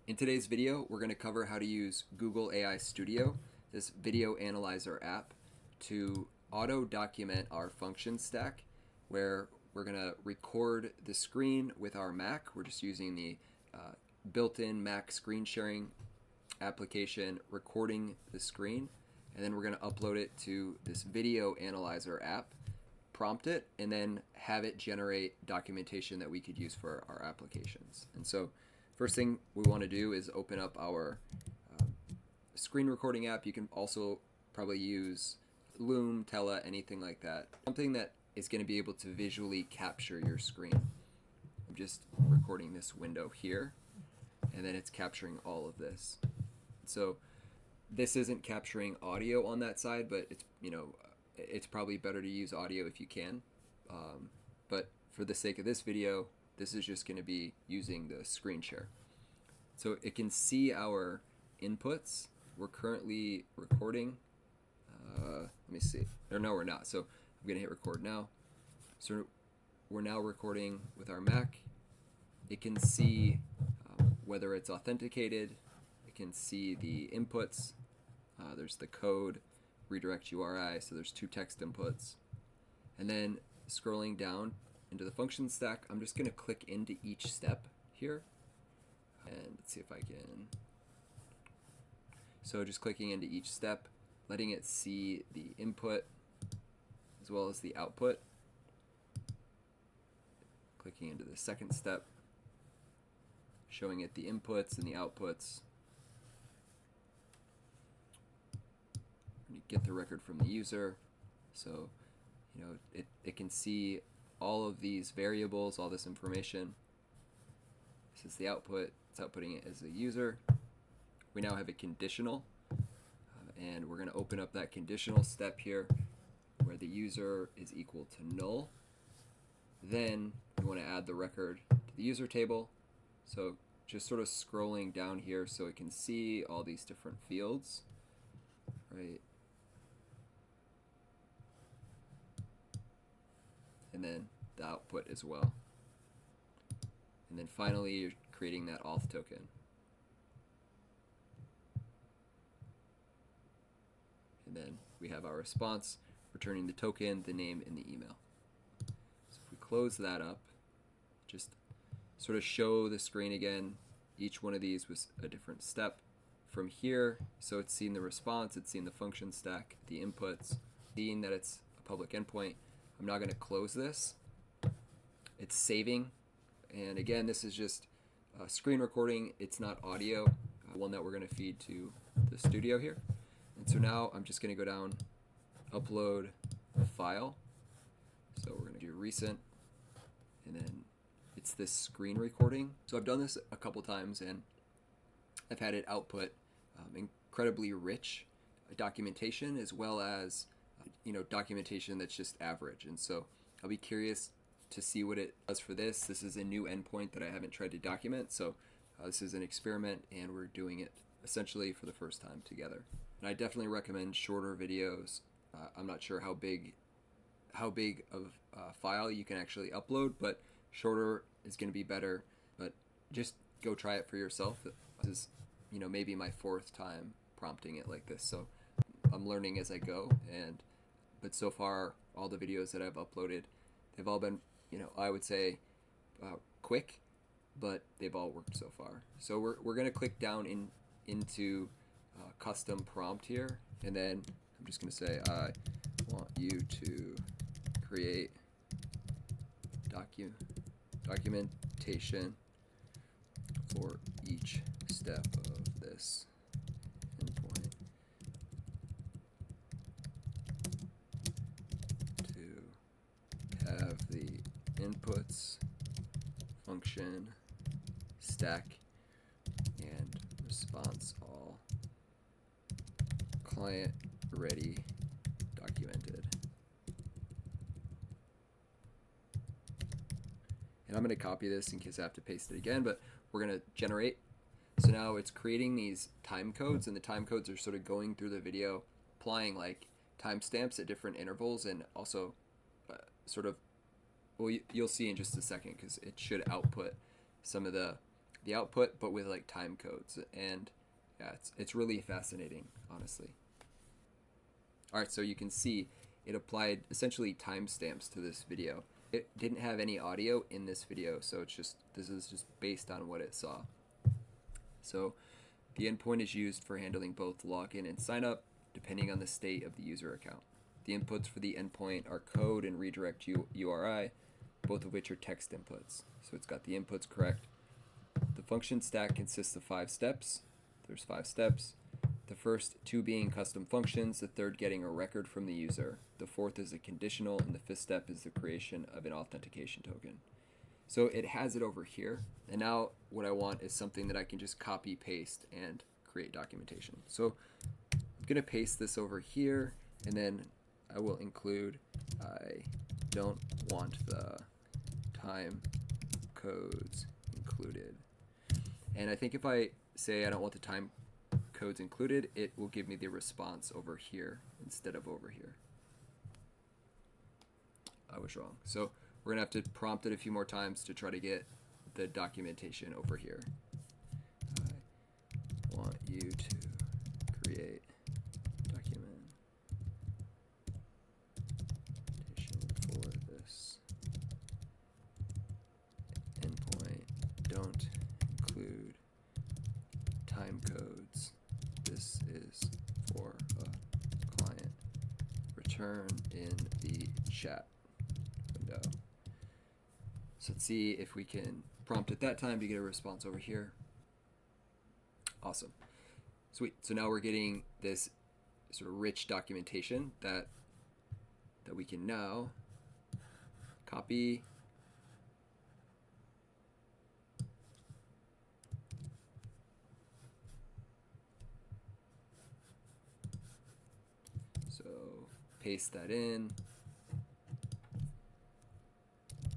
In today's video, we're going to cover how to use Google AI Studio, this video analyzer app, to auto-document our function stack, where we're going to record the screen with our Mac. We're just using the built-in Mac screen sharing application, recording the screen, and then we're going to upload it to this video analyzer app, prompt it, and then have it generate documentation that we could use for our applications. And so first thing we want to do is open up our screen recording app. You can also probably use Loom, Tela, anything like that. Something that is going to be able to visually capture your screen. I'm just recording this window here, and then it's capturing all of this. So this isn't capturing audio on that side, but it's probably better to use audio if you can. But for the sake of this video, this is just going to be using the screen share. So it can see our inputs. We're currently recording. Let me see. Or no, we're not. So I'm going to hit record now. So we're now recording with our Mac. It can see whether it's authenticated. It can see the inputs. There's the code, redirect URI, so there's two text inputs. And then scrolling down into the function stack, I'm just going to click into each step here. And let's see if I can. So just clicking into each step, letting it see the input as well as the output. Clicking into the second step, showing it the inputs and the outputs. Get the record from the user, so it can see all of these variables, all this information. This is the output. It's outputting it as a user. We now have a conditional, and we're going to open up that conditional step here where the user is equal to null. Then we want to add the record to the user table. So just sort of scrolling down here so it can see all these different fields, right? And then the output as well. And then finally, you're creating that auth token. And then we have our response, returning the token, the name, and the email. So if we close that up, just sort of show the screen again. Each one of these was a different step. From here, so it's seen the response, it's seen the function stack, the inputs, seeing that it's a public endpoint. I'm not going to close this. It's saving. And again, this is just screen recording. It's not audio, one that we're going to feed to the studio here. And so now I'm just going to go down, upload a file. So we're going to do recent. And then it's this screen recording. So I've done this a couple times, and I've had it output incredibly rich documentation, as well as documentation that's just average. And so I'll be curious to see what it does for this. This is a new endpoint that I haven't tried to document, so this is an experiment, and we're doing it essentially for the first time together. And I definitely recommend shorter videos. I'm not sure how big of a file you can actually upload, but shorter is going to be better. But just go try it for yourself. This is maybe my fourth time prompting it like this, so I'm learning as I go. But so far, all the videos that I've uploaded, they've all been, I would say quick, but they've all worked so far. So we're going to click down into custom prompt here, and then I'm just going to say, I want you to create documentation for each step of this endpoint to have the inputs, function, stack, and response all client ready documented. And I'm going to copy this in case I have to paste it again, but we're going to generate. So now it's creating these time codes, and the time codes are sort of going through the video, applying like timestamps at different intervals, and also sort of, well, you'll see in just a second, because it should output some of the the output, but with like time codes. And yeah, it's really fascinating, honestly. All right, so you can see it applied essentially timestamps to this video. It didn't have any audio in this video, so this is just based on what it saw. So the endpoint is used for handling both login and sign up, depending on the state of the user account. The inputs for the endpoint are code and redirect URI, both of which are text inputs. So it's got the inputs correct. The function stack consists of 5 steps. There's 5 steps. The first 2 being custom functions, the third getting a record from the user. The fourth is a conditional, and the 5th step is the creation of an authentication token. So it has it over here, and now what I want is something that I can just copy, paste, and create documentation. So I'm going to paste this over here, and then I will include, I don't want the time codes included. And I think if I say I don't want the time codes included, it will give me the response over here instead of over here. I was wrong. So we're going to have to prompt it a few more times to try to get the documentation over here. I want you to create documentation for this endpoint. Don't include time codes. This is for a client. Return in the chat window. So let's see if we can prompt it that time to get a response over here. Awesome. Sweet. So now we're getting this sort of rich documentation that we can now copy, so paste that in.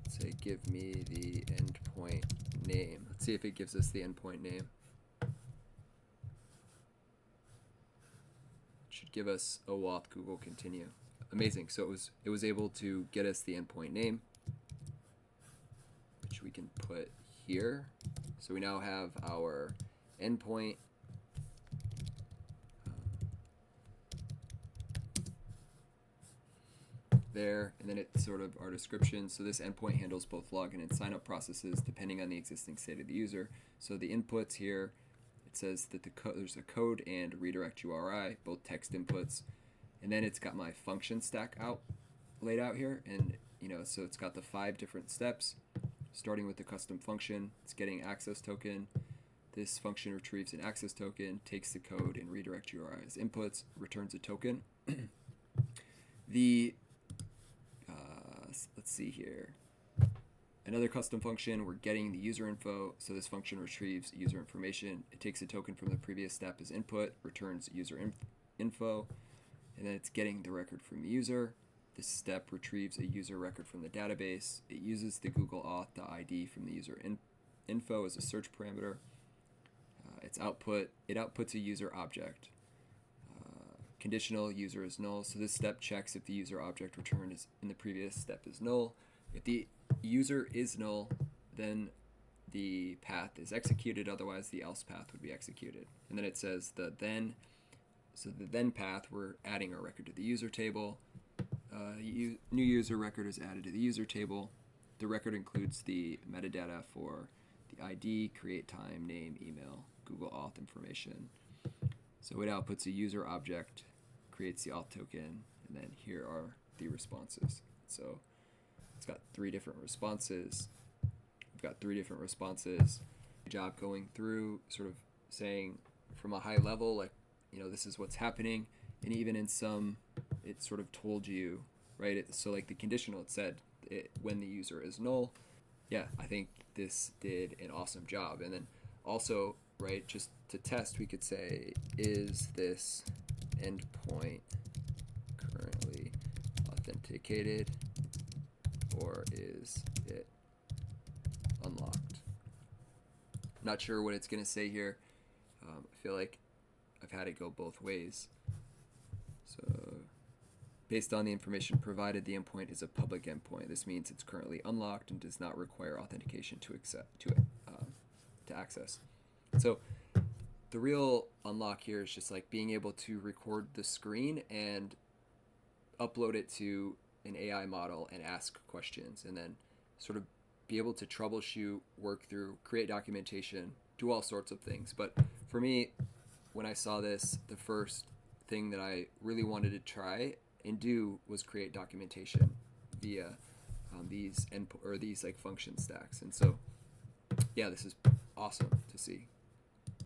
Say give me the endpoint name. Let's see if it gives us the endpoint name. Should give us OAuth Google Continue. Amazing. So it was able to get us the endpoint name, which we can put here. So we now have our endpoint. There, and then it's sort of our description. So this endpoint handles both login and sign up processes depending on the existing state of the user. So the inputs here, it says that there's a code and redirect URI, both text inputs, and then it's got my function stack laid out here, and so it's got the 5 different steps, starting with the custom function. It's getting access token. This function retrieves an access token, takes the code and redirect URI as inputs, returns a token. Let's see here. Another custom function, we're getting the user info, so this function retrieves user information. It takes a token from the previous step as input, returns user info, and then it's getting the record from the user. This step retrieves a user record from the database. It uses the Google Auth ID from the user info as a search parameter. It outputs a user object. Conditional user is null, so this step checks if the user object returned in the previous step is null. If the user is null, then the path is executed, otherwise the else path would be executed. And then it says the then path, we're adding our record to the user table. New user record is added to the user table. The record includes the metadata for the ID, create time, name, email, Google Auth information. So it outputs a user object, creates the auth token, and then here are the responses. So it's got 3 different responses. We've got 3 different responses. Good job going through, sort of saying from a high level, like, this is what's happening. And even in some, it sort of told you, right? So like the conditional, it said when the user is null. Yeah, I think this did an awesome job. And then also, right, just to test, we could say, is this endpoint currently authenticated or is it unlocked? Not sure what it's going to say here. I feel like I've had it go both ways. So based on the information provided, the endpoint is a public endpoint. This means it's currently unlocked and does not require authentication to to access. So the real unlock here is just like being able to record the screen and upload it to an AI model and ask questions, and then sort of be able to troubleshoot, work through, create documentation, do all sorts of things. But for me, when I saw this, the first thing that I really wanted to try and do was create documentation via these like function stacks. And so, yeah, this is awesome to see.